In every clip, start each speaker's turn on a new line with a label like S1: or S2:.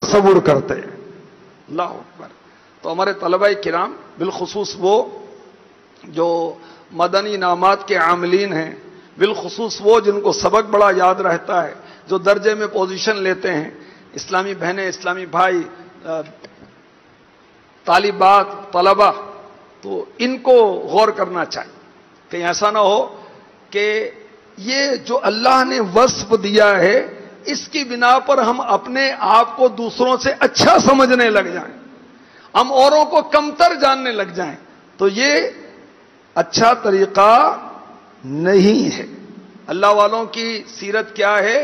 S1: تصور کرتے ہیں. اللہ اکبر. تو ہمارے طلبہ کرام بالخصوص وہ جو مدنی انعامات کے عاملین ہیں، بالخصوص وہ جن کو سبق بڑا یاد رہتا ہے، جو درجے میں پوزیشن لیتے ہیں، اسلامی بہنیں، اسلامی بھائی، طالبات، طلبہ، تو ان کو غور کرنا چاہیے. کہیں ایسا نہ ہو کہ یہ جو اللہ نے وصف دیا ہے اس کی بنا پر ہم اپنے آپ کو دوسروں سے اچھا سمجھنے لگ جائیں، ہم اوروں کو کمتر جاننے لگ جائیں، تو یہ اچھا طریقہ نہیں ہے. اللہ والوں کی سیرت کیا ہے،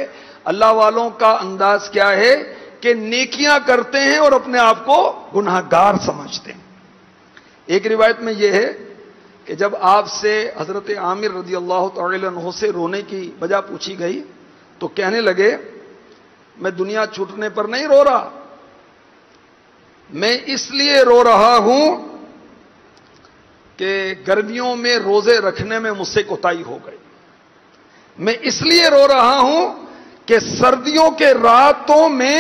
S1: اللہ والوں کا انداز کیا ہے کہ نیکیاں کرتے ہیں اور اپنے آپ کو گناہ گار سمجھتے ہیں. ایک روایت میں یہ ہے کہ جب آپ سے حضرت عامر رضی اللہ تعالی عنہ سے رونے کی وجہ پوچھی گئی تو کہنے لگے میں دنیا چھوٹنے پر نہیں رو رہا، میں اس لیے رو رہا ہوں کہ گرمیوں میں روزے رکھنے میں مجھ سے کوتاہی ہو گئی، میں اس لیے رو رہا ہوں کہ سردیوں کے راتوں میں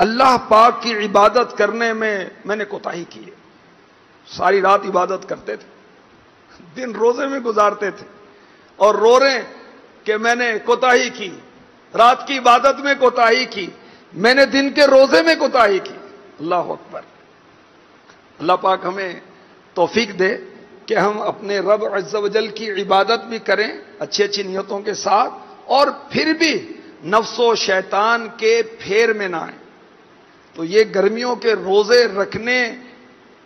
S1: اللہ پاک کی عبادت کرنے میں نے کوتاہی کی ہے. ساری رات عبادت کرتے تھے، دن روزے میں گزارتے تھے اور رو رہے کہ میں نے کوتاہی کی، رات کی عبادت میں کوتاہی کی، میں نے دن کے روزے میں کوتاہی کی. اللہ اکبر. اللہ پاک ہمیں توفیق دے کہ ہم اپنے رب عز و جل کی عبادت بھی کریں اچھی اچھی نیتوں کے ساتھ، اور پھر بھی نفس و شیطان کے پھیر میں نہ آئیں. تو یہ گرمیوں کے روزے رکھنے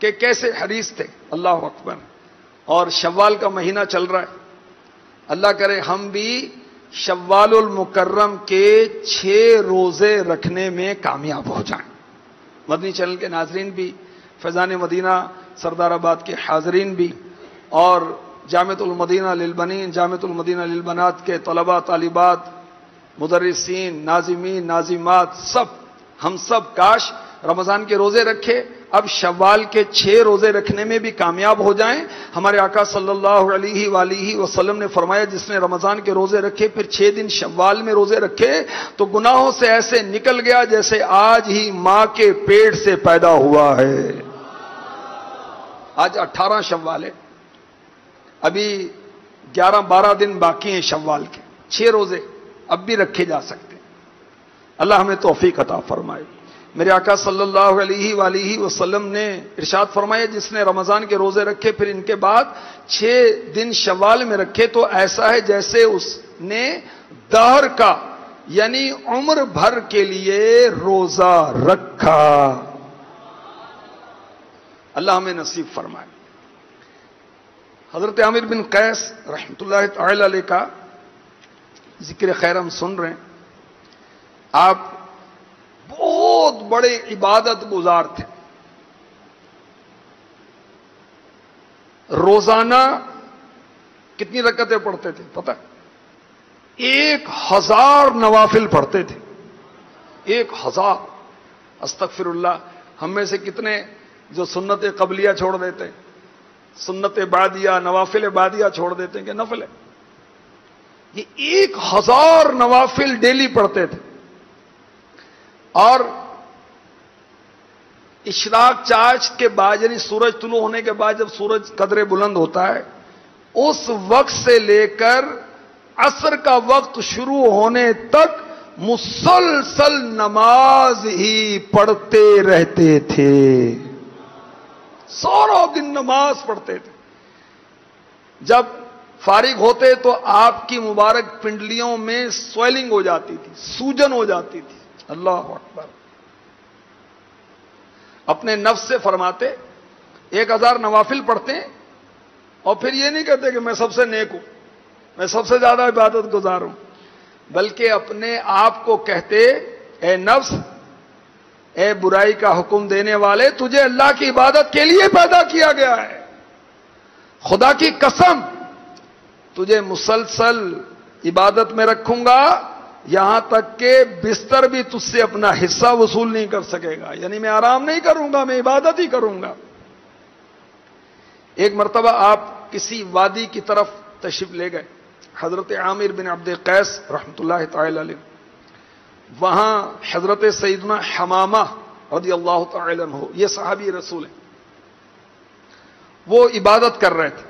S1: کے کیسے حریص تھے. اللہ اکبر. اور شوال کا مہینہ چل رہا ہے، اللہ کرے ہم بھی شوال المکرم کے 6 روزے رکھنے میں کامیاب ہو جائیں. مدنی چینل کے ناظرین بھی، فیضان مدینہ سردار آباد کے حاضرین بھی، اور جامعۃ المدینہ للبنین، جامعۃ المدینہ للبنات کے طلباء، طالبات، مدرسین، ناظمین، ناظمات، ہم سب کاش رمضان کے روزے رکھے، اب شوال کے 6 روزے رکھنے میں بھی کامیاب ہو جائیں. ہمارے آقا صلی اللہ علیہ وآلہ وسلم نے فرمایا جس نے رمضان کے روزے رکھے پھر 6 دن شوال میں روزے رکھے تو گناہوں سے ایسے نکل گیا جیسے آج ہی ماں کے پیٹ سے پیدا ہوا ہے. آج 18 شوال ہے، ابھی 11-12 دن باقی ہیں شوال کے. 6 روزے اب بھی رکھے جا سکتے ہیں. اللہ ہمیں توفیق عطا فرمائے. میرے آقا صلی اللہ علیہ وآلہ وسلم نے ارشاد فرمایا جس نے رمضان کے روزے رکھے پھر ان کے بعد 6 دن شوال میں رکھے تو ایسا ہے جیسے اس نے دہر کا یعنی عمر بھر کے لیے روزہ رکھا. اللہ ہمیں نصیب فرمائے. حضرت عامر بن قیس رحمۃ اللہ تعالی علیہ کا ذکر خیر ہم سن رہے ہیں. آپ بہت بڑے عبادت گزار تھے. روزانہ کتنی رکعتیں پڑھتے تھے پتہ؟ 1000 نوافل پڑھتے تھے. 1000. استغفر اللہ. ہم میں سے کتنے جو سنت قبلیہ چھوڑ دیتے ہیں، سنت بعدیہ، نوافل بعدیہ چھوڑ دیتے ہیں کہ نفل ہے. یہ 1000 نوافل ڈیلی پڑھتے تھے. اور اشراق چاش کے بعد یعنی سورج طلوع ہونے کے بعد جب سورج قدرے بلند ہوتا ہے اس وقت سے لے کر عصر کا وقت شروع ہونے تک مسلسل نماز ہی پڑھتے رہتے تھے. سارا دن نماز پڑھتے تھے. جب فارغ ہوتے تو آپ کی مبارک پنڈلیوں میں سویلنگ ہو جاتی تھی، سوجن ہو جاتی تھی. اللہ اکبر. اپنے نفس سے فرماتے 1000 نوافل پڑھتے ہیں اور پھر یہ نہیں کہتے کہ میں سب سے نیک ہوں، میں سب سے زیادہ عبادت گزار ہوں، بلکہ اپنے آپ کو کہتے اے نفس، اے برائی کا حکم دینے والے، تجھے اللہ کی عبادت کے لیے پیدا کیا گیا ہے. خدا کی قسم تجھے مسلسل عبادت میں رکھوں گا یہاں تک کہ بستر بھی تجھ سے اپنا حصہ وصول نہیں کر سکے گا. یعنی میں آرام نہیں کروں گا، میں عبادت ہی کروں گا. ایک مرتبہ آپ کسی وادی کی طرف تشریف لے گئے، حضرت عامر بن عبد قیس رحمۃ اللہ تعالی علیہ. وہاں حضرت سیدنا حمامہ رضی اللہ تعالی عنہ، یہ صحابی رسول ہیں، وہ عبادت کر رہے تھے۔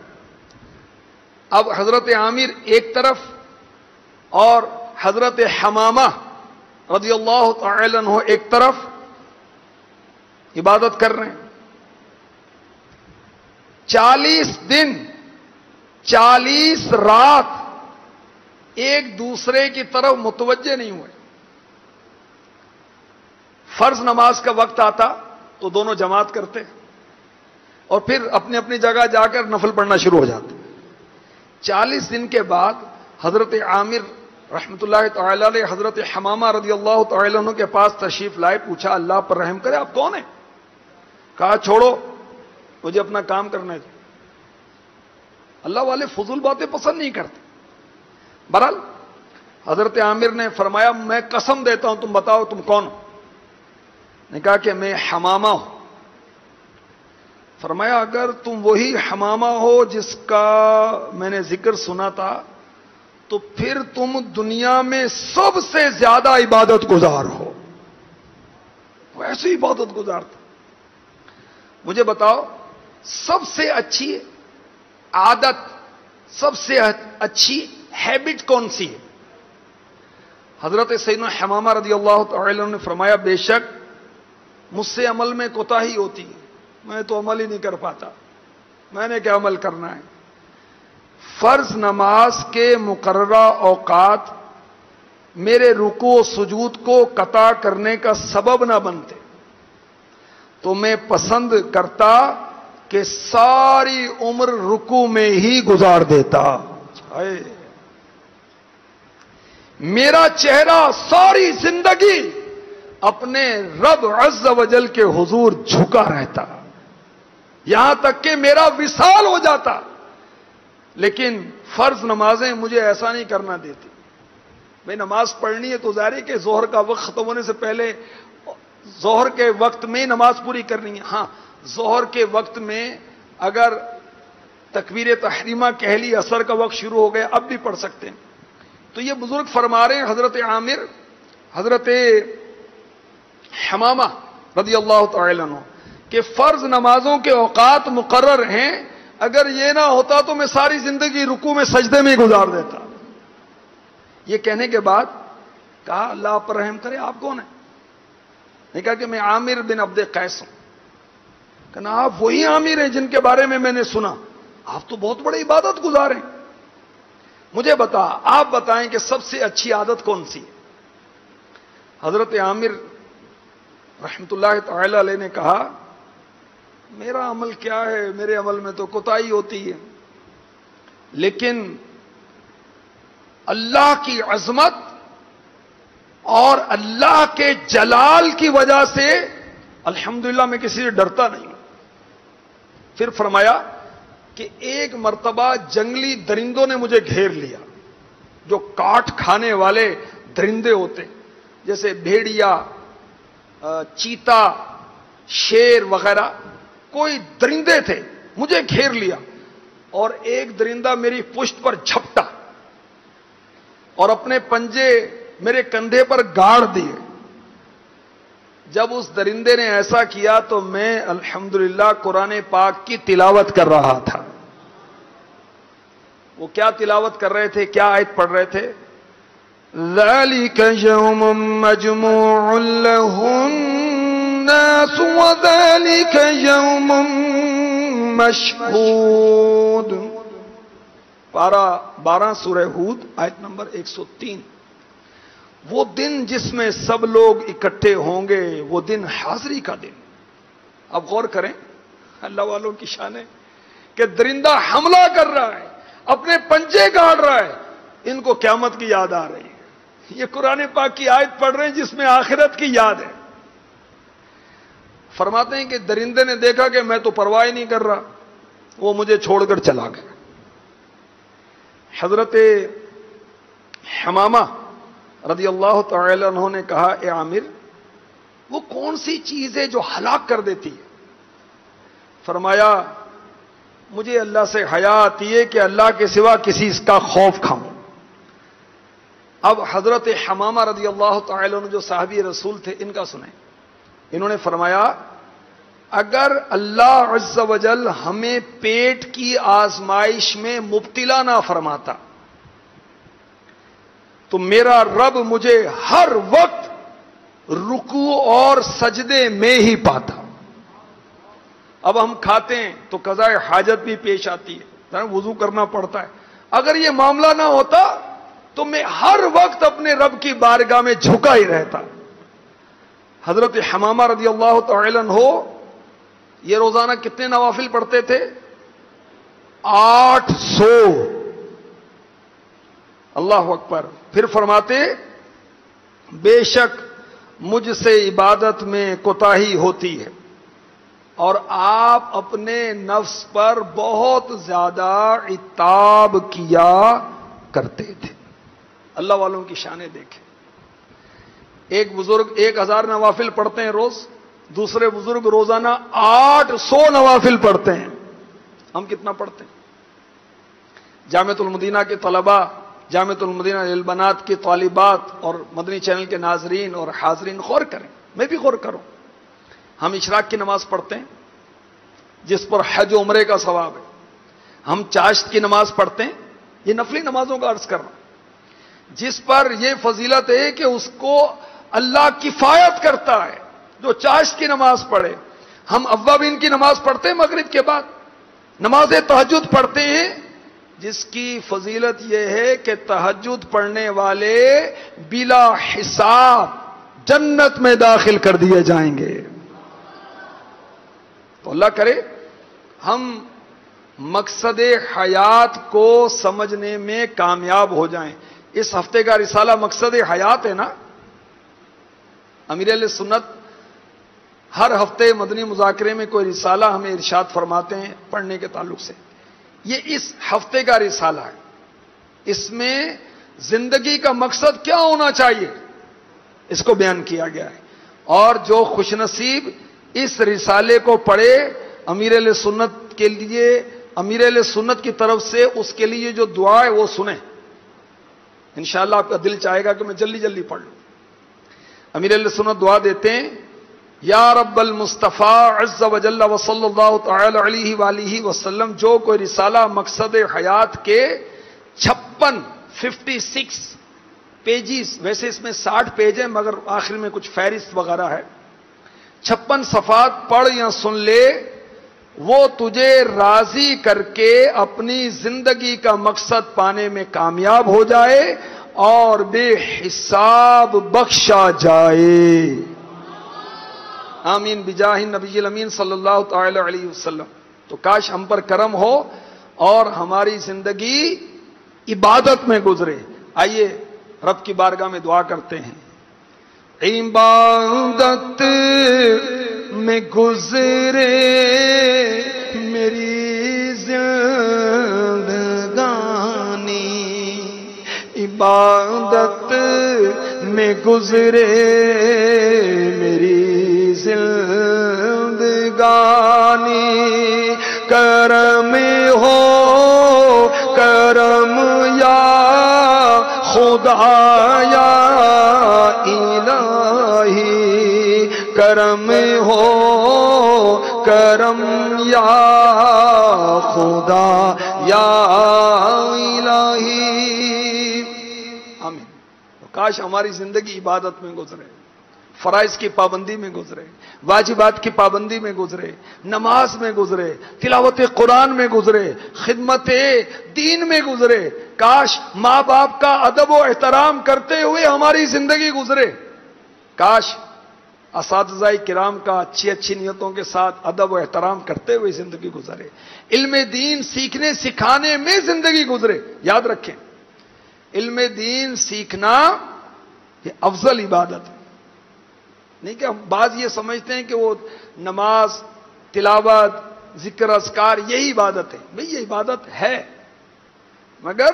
S1: اب حضرت عامر ایک طرف اور حضرت حمامہ رضی اللہ تعالی عنہ ایک طرف عبادت کر رہے ہیں۔ 40 دن 40 رات ایک دوسرے کی طرف متوجہ نہیں ہوئے۔ فرض نماز کا وقت آتا تو دونوں جماعت کرتے اور پھر اپنی اپنی جگہ جا کر نفل پڑھنا شروع ہو جاتے۔ 40 دن کے بعد حضرت عامر رحمۃ اللہ تعالی علیہ حضرت حمامہ رضی اللہ تعالی عنہ کے پاس تشریف لائے، پوچھا اللہ پر رحم کرے آپ کون ہیں؟ کہا چھوڑو مجھے اپنا کام کرنے دو۔ اللہ والے فضول باتیں پسند نہیں کرتے۔ بہرحال حضرت عامر نے فرمایا میں قسم دیتا ہوں تم بتاؤ تم کون ہو؟ نے کہا کہ میں حمامہ ہوں۔ فرمایا اگر تم وہی حمامہ ہو جس کا میں نے ذکر سنا تھا تو پھر تم دنیا میں سب سے زیادہ عبادت گزار ہو۔ وہ ایسی عبادت گزار تھا۔ مجھے بتاؤ سب سے اچھی عادت، سب سے اچھی ہیبٹ کون سی ہے؟ حضرت سیدنا حمامہ رضی اللہ تعالی عنہ نے فرمایا بے شک مجھ سے عمل میں کوتاہی ہوتی ہے، میں تو عمل ہی نہیں کر پاتا، میں نے کیا عمل کرنا ہے؟ فرض نماز کے مقررہ اوقات میرے رکوع و سجود کو قطع کرنے کا سبب نہ بنتے تو میں پسند کرتا کہ ساری عمر رکوع میں ہی گزار دیتا۔ میرا چہرہ ساری زندگی اپنے رب عز و جل کے حضور جھکا رہتا، یہاں تک کہ میرا وصال ہو جاتا، لیکن فرض نمازیں مجھے ایسا نہیں کرنا دیتی۔ بھئی نماز پڑھنی ہے تو ظاہر ہے کہ ظہر کا وقت ختم ہونے سے پہلے ظہر کے وقت میں نماز پوری کرنی ہے۔ ہاں ظہر کے وقت میں اگر تکبیر تحریمہ کہہ لی، عصر کا وقت شروع ہو گیا اب بھی پڑھ سکتے ہیں۔ تو یہ بزرگ فرما رہے ہیں حضرت عامر حضرت حمامہ رضی اللہ تعالی عنہ کہ فرض نمازوں کے اوقات مقرر ہیں، اگر یہ نہ ہوتا تو میں ساری زندگی رکوع میں سجدے میں ہی گزار دیتا۔ یہ کہنے کے بعد کہا اللہ پر رحم کرے آپ کون ہیں؟ نے کہا کہ میں عامر بن عبد قیس ہوں۔ کہنا آپ وہی عامر ہیں جن کے بارے میں نے سنا، آپ تو بہت بڑے عبادت گزار ہیں، مجھے آپ بتائیں کہ سب سے اچھی عادت کون سی ہے؟ حضرت عامر رحمت اللہ تعالی علیہ نے کہا میرا عمل کیا ہے، میرے عمل میں تو کوتاہی ہوتی ہے، لیکن اللہ کی عظمت اور اللہ کے جلال کی وجہ سے الحمدللہ میں کسی سے ڈرتا نہیں ہوں۔ پھر فرمایا کہ ایک مرتبہ جنگلی درندوں نے مجھے گھیر لیا، جو کاٹ کھانے والے درندے ہوتے جیسے بھیڑیا، چیتا، شیر وغیرہ، کوئی درندے تھے، مجھے گھیر لیا اور ایک درندہ میری پشت پر جھپٹا اور اپنے پنجے میرے کندھے پر گاڑ دیے۔ جب اس درندے نے ایسا کیا تو میں الحمدللہ قرآن پاک کی تلاوت کر رہا تھا۔ وہ کیا تلاوت کر رہے تھے، کیا آیت پڑھ رہے تھے؟ ذَلِكَ يَوْمٌ مَّجْمُوعٌ لَّهُ النَّاسُ وَذَلِكَ يَوْمٌ مَّشْهُودٌ۔ پارہ 12 سورہ ہود آیت نمبر 103۔ وہ دن جس میں سب لوگ اکٹھے ہوں گے، وہ دن حاضری کا دن۔ اب غور کریں اللہ والوں کی شان ہے کہ درندہ حملہ کر رہا ہے، اپنے پنجے گاڑ رہا ہے، ان کو قیامت کی یاد آ رہی ہے۔ یہ قرآن پاک کی آیت پڑھ رہے ہیں جس میں آخرت کی یاد ہے۔ فرماتے ہیں کہ درندے نے دیکھا کہ میں تو پرواہ نہیں کر رہا، وہ مجھے چھوڑ کر چلا گیا۔ حضرت حمامہ رضی اللہ تعالی عنہ نے کہا اے عامر وہ کون سی چیز ہے جو ہلاک کر دیتی ہے؟ فرمایا مجھے اللہ سے حیا آتی ہے کہ اللہ کے سوا کسی کا خوف کھاؤں۔ اب حضرت حمامہ رضی اللہ تعالی عنہ جو صحابی رسول تھے ان کا سنیں۔ انہوں نے فرمایا اگر اللہ عز و جل ہمیں پیٹ کی آزمائش میں مبتلا نہ فرماتا تو میرا رب مجھے ہر وقت رکوع اور سجدے میں ہی پاتا. اب ہم کھاتے ہیں تو قضاء حاجت بھی پیش آتی ہے, وضو کرنا پڑتا ہے. اگر یہ معاملہ نہ ہوتا تو میں ہر وقت اپنے رب کی بارگاہ میں جھکا ہی رہتا. حضرت حمامہ رضی اللہ تعالی عنہ یہ روزانہ کتنے نوافل پڑھتے تھے؟ 800. اللہ اکبر. پھر فرماتے بے شک مجھ سے عبادت میں کوتاہی ہوتی ہے اور آپ اپنے نفس پر بہت زیادہ عتاب کیا کرتے تھے. اللہ والوں کی شانیں دیکھیں. ایک بزرگ 1000 نوافل پڑھتے ہیں روز, دوسرے بزرگ روزانہ 800 نوافل پڑھتے ہیں. ہم کتنا پڑھتے ہیں؟ جامعۃ المدینہ کے طلباء, جامعۃ المدینہ للبنات کی طالبات اور مدنی چینل کے ناظرین اور حاضرین غور کریں, میں بھی غور کروں. ہم اشراق کی نماز پڑھتے ہیں جس پر حج و عمرے کا ثواب ہے. ہم چاشت کی نماز پڑھتے ہیں, یہ نفلی نمازوں کا عرض کر رہا ہوں, جس پر یہ فضیلت ہے کہ اس کو اللہ کفایت کرتا ہے جو چاشت کی نماز پڑھے. ہم اوابین کی نماز پڑھتے ہیں مغرب کے بعد, نماز تہجد پڑھتے ہیں جس کی فضیلت یہ ہے کہ تہجد پڑھنے والے بلا حساب جنت میں داخل کر دیے جائیں گے. تو اللہ کرے ہم مقصد حیات کو سمجھنے میں کامیاب ہو جائیں. اس ہفتے کا رسالہ مقصد حیات ہے نا. امیر اہل سنت ہر ہفتے مدنی مذاکرے میں کوئی رسالہ ہمیں ارشاد فرماتے ہیں پڑھنے کے تعلق سے. یہ اس ہفتے کا رسالہ ہے. اس میں زندگی کا مقصد کیا ہونا چاہیے اس کو بیان کیا گیا ہے. اور جو خوش نصیب اس رسالے کو پڑھے, امیر اہل سنت کے لیے, امیر اہل سنت کی طرف سے اس کے لیے جو دعا ہے وہ سنیں. انشاءاللہ آپ کا دل چاہے گا کہ میں جلدی جلدی پڑھ لوں. امیر اہل سنت دعا دیتے ہیں, یا رب المصطفیٰ عز و جل و صلی اللہ تعالی علیہ وآلہ وسلم, جو کوئی رسالہ مقصد حیات کے 56 پیجز, ویسے اس میں 60 پیج ہیں مگر آخر میں کچھ فہرست وغیرہ ہے, 56 صفحات پڑھ یا سن لے, وہ تجھے راضی کر کے اپنی زندگی کا مقصد پانے میں کامیاب ہو جائے اور بے حساب بخشا جائے. آمین بجاہ نبی الامین صلی اللہ تعالی علیہ وسلم. تو کاش ہم پر کرم ہو اور ہماری زندگی عبادت میں گزرے. آئیے رب کی بارگاہ میں دعا کرتے ہیں. عبادت میں گزرے میری زندگانی, عبادت میں گزرے میری زندگانی. کرم ہو کرم یا خدا یا الہی, کرم ہو کرم یا خدا یا الہی. آمین. کاش ہماری زندگی عبادت میں گزرے, فرائض کی پابندی میں گزرے, واجبات کی پابندی میں گزرے, نماز میں گزرے, تلاوت قرآن میں گزرے, خدمت دین میں گزرے. کاش ماں باپ کا ادب و احترام کرتے ہوئے ہماری زندگی گزرے. کاش اساتذہ کرام کا اچھی نیتوں کے ساتھ ادب و احترام کرتے ہوئے زندگی گزرے. علم دین سیکھنے سکھانے میں زندگی گزرے. یاد رکھیں, علم دین سیکھنا یہ افضل عبادت ہے. نہیں کہ ہم بعض یہ سمجھتے ہیں کہ وہ نماز, تلاوت, ذکر اذکار یہی عبادت ہے. بھئی یہ عبادت ہے, مگر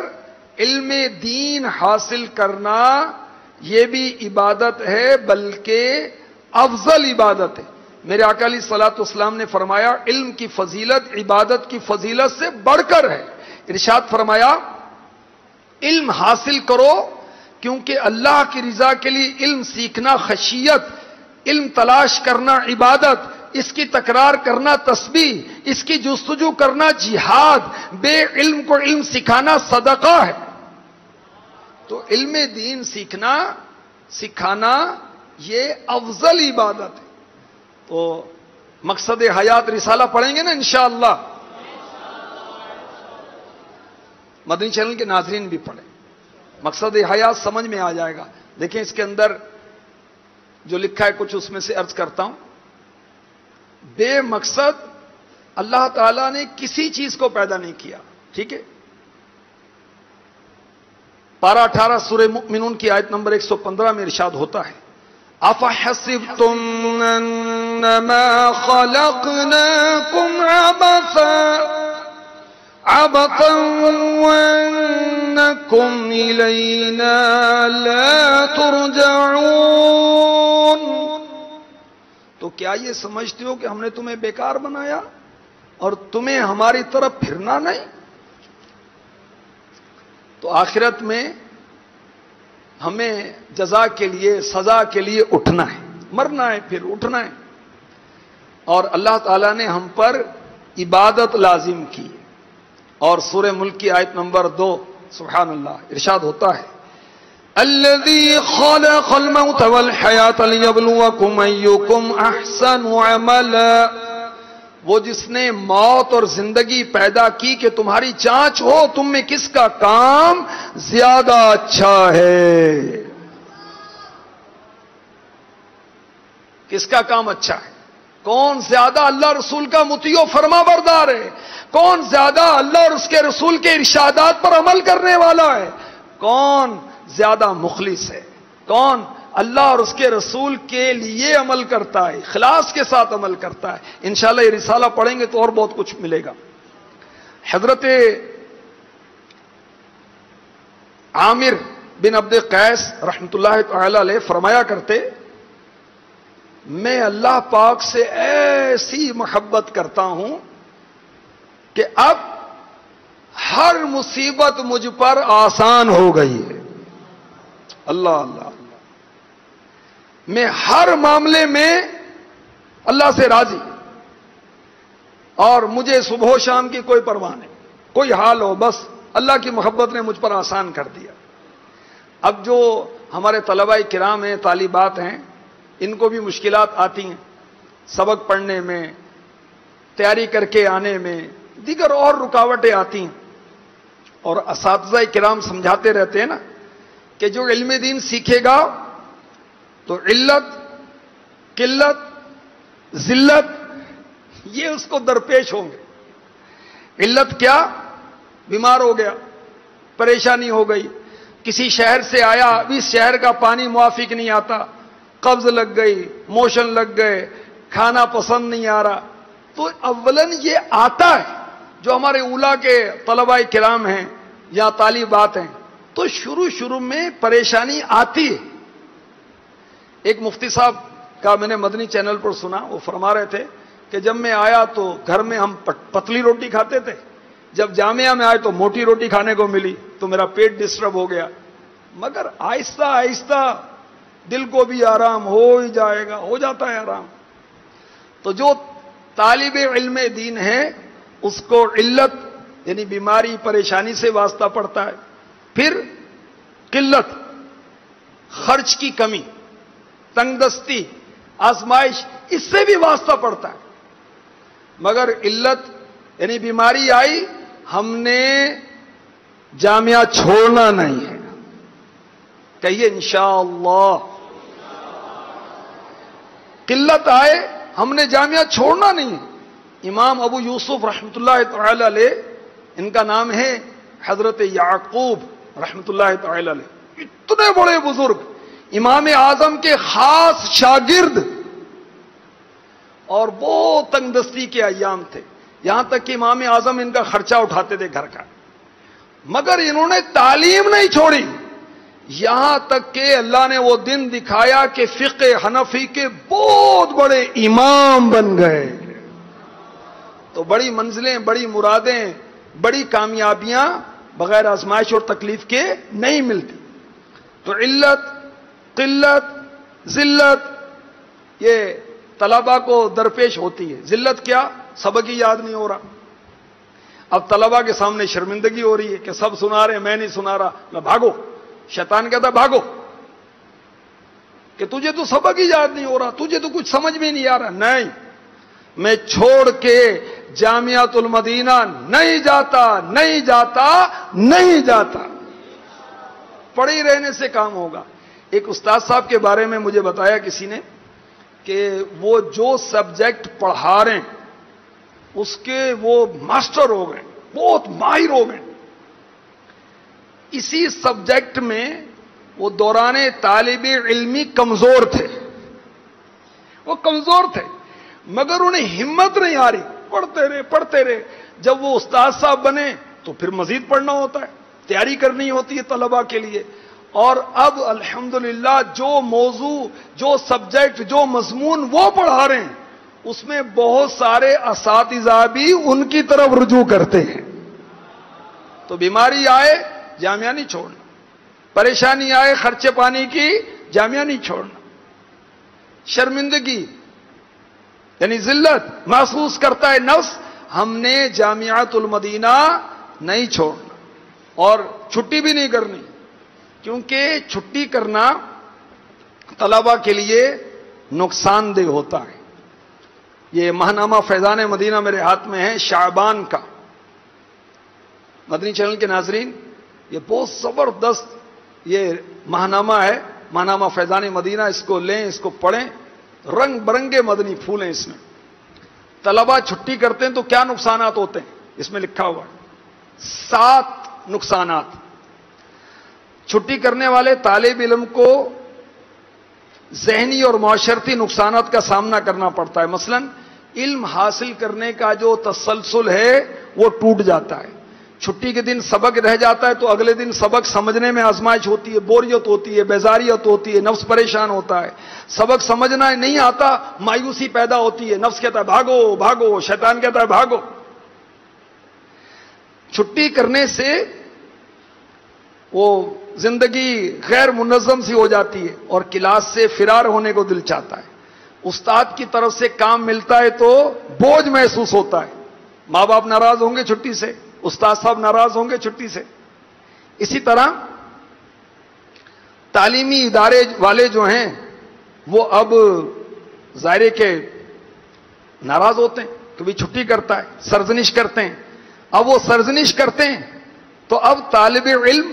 S1: علم دین حاصل کرنا یہ بھی عبادت ہے, بلکہ افضل عبادت ہے. میرے آقا علیہ الصلوۃ والسلام نے فرمایا علم کی فضیلت عبادت کی فضیلت سے بڑھ کر ہے. ارشاد فرمایا علم حاصل کرو کیونکہ اللہ کی رضا کے لیے علم سیکھنا خشیت, علم تلاش کرنا عبادت، اس کی تکرار کرنا تسبیح، اس کی جستجو کرنا جہاد، بے علم کو علم سکھانا صدقہ ہے۔ تو علم دین سکھانا یہ افضل عبادت ہے۔ تو مقصد حیات رسالہ پڑھیں گے نا انشاءاللہ، مدنی چینل کے ناظرین بھی پڑھیں، مقصد حیات سمجھ میں آ جائے گا۔ دیکھیں اس کے اندر جو لکھا ہے کچھ اس میں سے عرض کرتا ہوں۔ بے مقصد اللہ تعالیٰ نے کسی چیز کو پیدا نہیں کیا، ٹھیک ہے؟ پارہ 18 سورہ مؤمنون کی آیت نمبر 115 میں ارشاد ہوتا ہے، أَفَحَسِبْتُمْ أَنَّمَا خَلَقْنَاكُمْ عَبَثًا وَأَنَّكُمْ إِلَيْنَا لَا تُرْجَعُونَ۔ تو کیا یہ سمجھتے ہو کہ ہم نے تمہیں بیکار بنایا اور تمہیں ہماری طرف پھرنا نہیں؟ تو آخرت میں ہمیں جزا کے لیے، سزا کے لیے اٹھنا ہے، مرنا ہے پھر اٹھنا ہے۔ اور اللہ تعالیٰ نے ہم پر عبادت لازم کی۔ اور سورہ ملک کی آیت نمبر 2 سبحان اللہ ارشاد ہوتا ہے، الذی خلق الموت والحیات لیبلوکم ایکم احسن عملا، وہ جس نے موت اور زندگی پیدا کی کہ تمہاری جانچ ہو تم میں کس کا کام زیادہ اچھا ہے۔ کس کا کام اچھا ہے؟ کون زیادہ اللہ رسول کا مطیع و فرما بردار ہے؟ کون زیادہ اللہ اور اس کے رسول کے ارشادات پر عمل کرنے والا ہے؟ کون زیادہ مخلص ہے؟ کون اللہ اور اس کے رسول کے لیے عمل کرتا ہے، اخلاص کے ساتھ عمل کرتا ہے؟ انشاءاللہ یہ رسالہ پڑھیں گے تو اور بہت کچھ ملے گا۔ حضرت عامر بن عبد قیس رحمت اللہ تعالی علیہ فرمایا کرتے، میں اللہ پاک سے ایسی محبت کرتا ہوں کہ اب ہر مصیبت مجھ پر آسان ہو گئی ہے۔ اللہ اللہ اللہ، میں ہر معاملے میں اللہ سے راضی، اور مجھے صبح و شام کی کوئی پرواہ نہیں، کوئی حال ہو بس اللہ کی محبت نے مجھ پر آسان کر دیا۔ اب جو ہمارے طلباء کرام ہیں، طالبات ہیں، ان کو بھی مشکلات آتی ہیں سبق پڑھنے میں، تیاری کر کے آنے میں، دیگر اور رکاوٹیں آتی ہیں۔ اور اساتذہ کرام سمجھاتے رہتے ہیں نا کہ جو علم دین سیکھے گا تو علت، قلت، ذلت یہ اس کو درپیش ہوں گے۔ علت کیا؟ بیمار ہو گیا، پریشانی ہو گئی، کسی شہر سے آیا، ابھی شہر کا پانی موافق نہیں آتا، قبض لگ گئی، موشن لگ گئے، کھانا پسند نہیں آ رہا۔ تو اولاً یہ آتا ہے، جو ہمارے اولیاء کے طلباء کرام ہیں یا طالبات ہیں، تو شروع میں پریشانی آتی ہے۔ ایک مفتی صاحب کا میں نے مدنی چینل پر سنا، وہ فرما رہے تھے کہ جب میں آیا تو گھر میں ہم پتلی روٹی کھاتے تھے، جب جامعہ میں آئے تو موٹی روٹی کھانے کو ملی تو میرا پیٹ ڈسٹرب ہو گیا، مگر آہستہ آہستہ دل کو بھی آرام ہو ہی جائے گا، ہو جاتا ہے آرام۔ تو جو طالب علم دین ہے اس کو علت یعنی بیماری، پریشانی سے واسطہ پڑتا ہے، پھر قلت، خرچ کی کمی، تنگ دستی، آزمائش، اس سے بھی واسطہ پڑتا ہے۔ مگر علت یعنی بیماری آئی، ہم نے جامعہ چھوڑنا نہیں ہے، کہیے انشاءاللہ۔ قلت آئے، ہم نے جامعہ چھوڑنا نہیں ہے۔ امام ابو یوسف رحمت اللہ تعالی علیہ، ان کا نام ہے حضرت یعقوب رحمت اللہ تعالی علیہ، اتنے بڑے بزرگ، امام اعظم کے خاص شاگرد، اور بہت تنگ دستی کے ایام تھے، یہاں تک کہ امام اعظم ان کا خرچہ اٹھاتے تھے گھر کا، مگر انہوں نے تعلیم نہیں چھوڑی، یہاں تک کہ اللہ نے وہ دن دکھایا کہ فقہ حنفی کے بہت بڑے امام بن گئے۔ تو بڑی منزلیں، بڑی مرادیں، بڑی کامیابیاں بغیر آزمائش اور تکلیف کے نہیں ملتی۔ تو علت، قلت، ذلت، یہ طلبہ کو درپیش ہوتی ہے. ذلت کیا؟ سبق ہی یاد نہیں ہو رہا. اب طلبہ کے سامنے شرمندگی ہو رہی ہے کہ سب سنا رہے ہیں، میں نہیں سنا رہا. بھاگو. شیطان کہتا بھاگو، کہ تجھے تو سبق ہی یاد نہیں ہو رہا، تجھے تو کچھ سمجھ میں نہیں آ رہا. نہیں، میں چھوڑ کے جامعۃ المدینہ نہیں جاتا، نہیں جاتا، نہیں جاتا. پڑھے ہی رہنے سے کام ہوگا. ایک استاد صاحب کے بارے میں مجھے بتایا کسی نے کہ وہ جو سبجیکٹ پڑھا رہے ہیں اس کے وہ ماسٹر ہو گئے، بہت ماہر ہو گئے. اسی سبجیکٹ میں وہ دوران طالب علمی کمزور تھے، وہ کمزور تھے، مگر انہیں ہمت نہیں آ رہی، پڑھتے رہے پڑھتے رہے. جب وہ استاد صاحب بنے تو پھر مزید پڑھنا ہوتا ہے، تیاری کرنی ہوتی ہے طلباء کے لیے. اور اب الحمدللہ جو موضوع، جو سبجیکٹ، جو مضمون وہ پڑھا رہے ہیں اس میں بہت سارے اساتذہ بھی ان کی طرف رجوع کرتے ہیں. تو بیماری آئے جامعہ نہیں چھوڑنا، پریشانی آئے خرچے پانی کی جامعہ نہیں چھوڑنا. شرمندگی یعنی ذلت محسوس کرتا ہے نفس، ہم نے جامعۃ المدینہ نہیں چھوڑنا اور چھٹی بھی نہیں کرنی، کیونکہ چھٹی کرنا طلبہ کے لیے نقصان دہ ہوتا ہے. یہ ماہنامہ فیضان مدینہ میرے ہاتھ میں ہے، شعبان کا. مدنی چینل کے ناظرین، یہ بہت زبردست یہ ماہنامہ ہے، ماہنامہ فیضان مدینہ. اس کو لیں، اس کو پڑھیں، رنگ برنگے مدنی پھول ہیں اس میں. طلبہ چھٹی کرتے ہیں تو کیا نقصانات ہوتے ہیں اس میں لکھا ہوا ہے، 7 نقصانات. چھٹی کرنے والے طالب علم کو ذہنی اور معاشرتی نقصانات کا سامنا کرنا پڑتا ہے. مثلا علم حاصل کرنے کا جو تسلسل ہے وہ ٹوٹ جاتا ہے. چھٹی کے دن سبق رہ جاتا ہے تو اگلے دن سبق سمجھنے میں آزمائش ہوتی ہے، بوریت ہوتی ہے، بیزاریت ہوتی ہے، نفس پریشان ہوتا ہے. سبق سمجھنا نہیں آتا، مایوسی پیدا ہوتی ہے، نفس کہتا ہے بھاگو بھاگو، شیطان کہتا ہے بھاگو. چھٹی کرنے سے وہ زندگی غیر منظم سی ہو جاتی ہے اور کلاس سے فرار ہونے کو دل چاہتا ہے. استاد کی طرف سے کام ملتا ہے تو بوجھ محسوس ہوتا ہے. ماں باپ ناراض ہوں گے چھٹی سے، استاد صاحب ناراض ہوں گے چھٹی سے. اسی طرح تعلیمی ادارے والے جو ہیں وہ اب ظاہر کے ناراض ہوتے ہیں، کبھی چھٹی کرتا ہے، سرزنش کرتے ہیں. اب وہ سرزنش کرتے ہیں تو اب طالب علم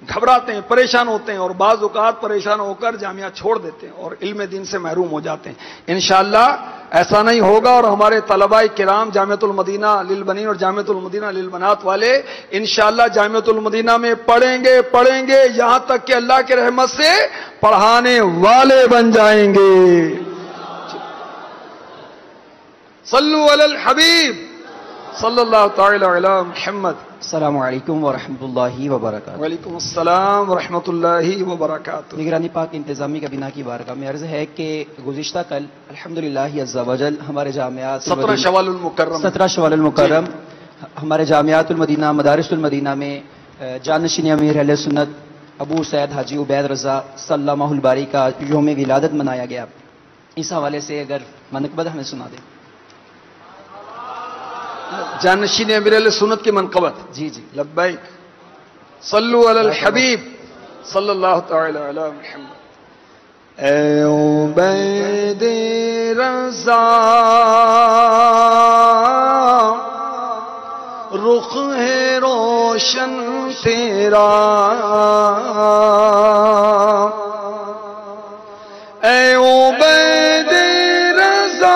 S1: گھبراتے ہیں، پریشان ہوتے ہیں اور بعض اوقات پریشان ہو کر جامعہ چھوڑ دیتے ہیں اور علم دین سے محروم ہو جاتے ہیں. انشاءاللہ ایسا نہیں ہوگا اور ہمارے طلباء کرام جامعۃ المدینہ للبنین اور جامعۃ المدینہ للبنات والے انشاءاللہ جامعۃ المدینہ میں پڑھیں گے یہاں تک کہ اللہ کے رحمت سے پڑھانے والے بن جائیں گے. صلو علی الحبیب صلی اللہ تعالی علی محمد.
S2: السلام علیکم ورحمۃ اللہ وبرکاتہ.
S1: وعلیکم السلام ورحمۃ اللہ وبرکاتہ.
S2: نگرانی پاک انتظامی کابینہ کی بارگاہ میں عرض ہے کہ گزشتہ کل الحمدللہ عز و جل ہمارے جامعات
S1: 17 شوال المکرم
S2: ہمارے جامعات المدینہ مدارس المدینہ میں جانشین امیر اہل سنت ابو سید حاجی عبید رضا صلی اللہ الباری کا یوم ولادت منایا گیا. اس حوالے سے اگر منقبت ہمیں سنا دیں.
S1: جانشین امیر اہل سنت کی منقبت.
S2: جی جی
S1: لبیک. صلو علی الحبیب صلی اللہ تعالی علی محمد. اے عبید رضا رخ ہے روشن تیرا، اے عبید رضا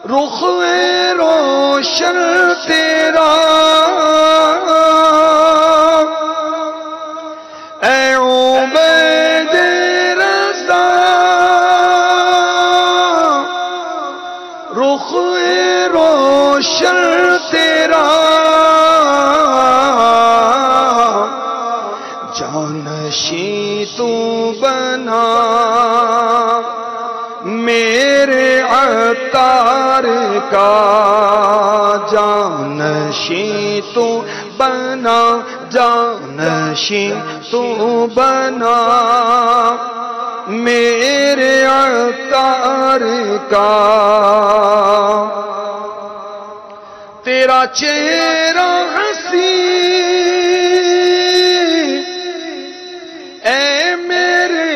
S1: رخ ہے روشن تیرا، اے عبید رضا رخ ہے روشن تیرا، جانشین تو بنا میرے عطار کا، جانشین تو بنا جانشین تو بنا میرے عطار کا، تیرا چہرہ ہنسی اے میرے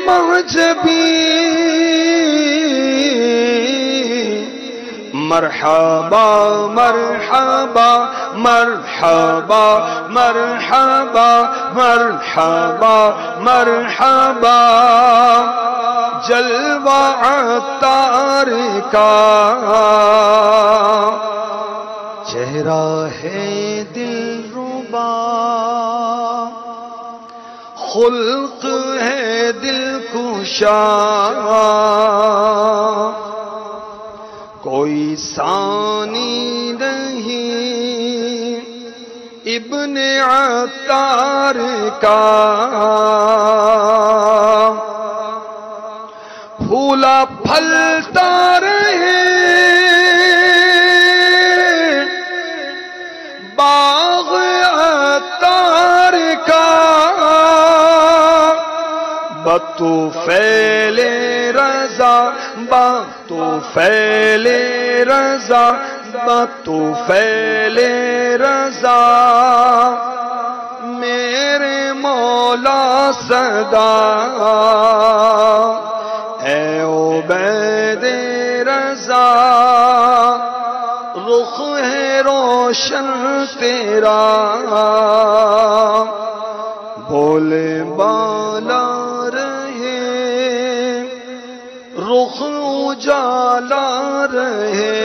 S1: محجبی، مرحبا مرحبا مرحبا مرحبا مرحبا مرحبا، جلوہ عطار کا، چہرہ ہے دلربا، خلق ہے دلکشا، کوئی ثانی نہیں ابن عطار کا، پھولا پھلتا رہے باغ عطار کا، بتو پھیلے رضا بتو پھیلے رضا بتو پھیلے رضا، میرے مولا صدا اے عبید رضا، رخ ہے روشن تیرا، بولے بالا رہے رخ اجالا رہے،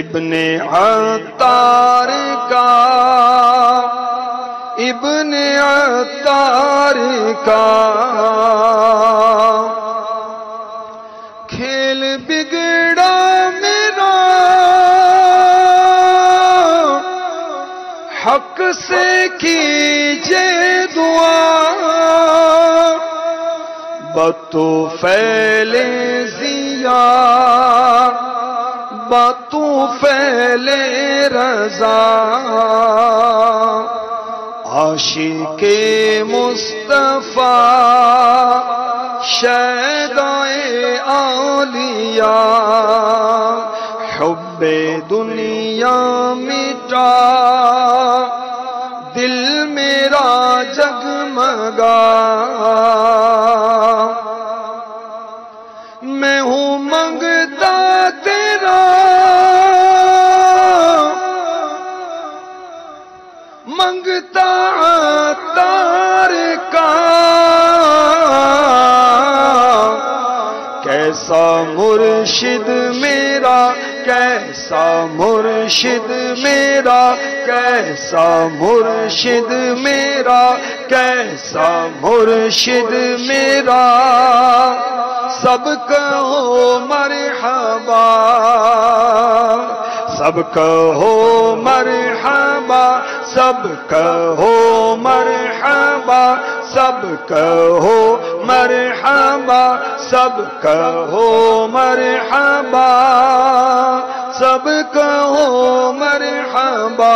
S1: ابن عطار کا ابن عطار کا، کھیل بگڑا میرا حق سے کیجے دعا، بتو پھیلے ضیا بتو پھیلے رضا، عاشق مصطفیٰ شیدائے اولیاء، حب دنیا مٹا دل میرا جگمگا، میں ہوں منگتا تیرا منگتا عطار کا، کیسا مرشد میرا کیسا مرشد میرا کیسا مرشد میرا کیسا مرشد میرا، سب کہو مرحبا سب کہو مرحبا سب کہو مرحبا سب کہو مرحبا سب کہو مرحبا سب کہو مرحبا۔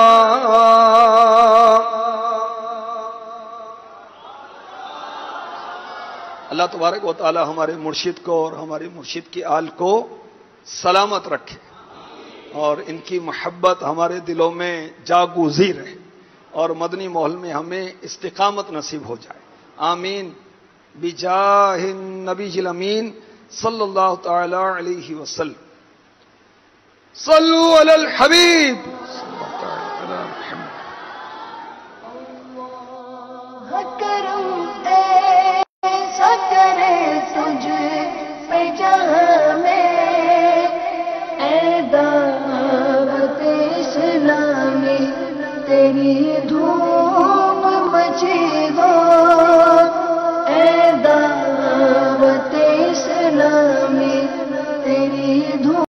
S1: اللہ تبارک و تعالی ہمارے مرشد کو اور ہمارے مرشد کی آل کو سلامت رکھے اور ان کی محبت ہمارے دلوں میں جاگوزی رہے اور مدنی ماحول میں ہمیں استقامت نصیب ہو جائے، آمین بجاہ النبی الامین صلی اللہ تعالی علیہ وسلم۔ صلو علی الحبیب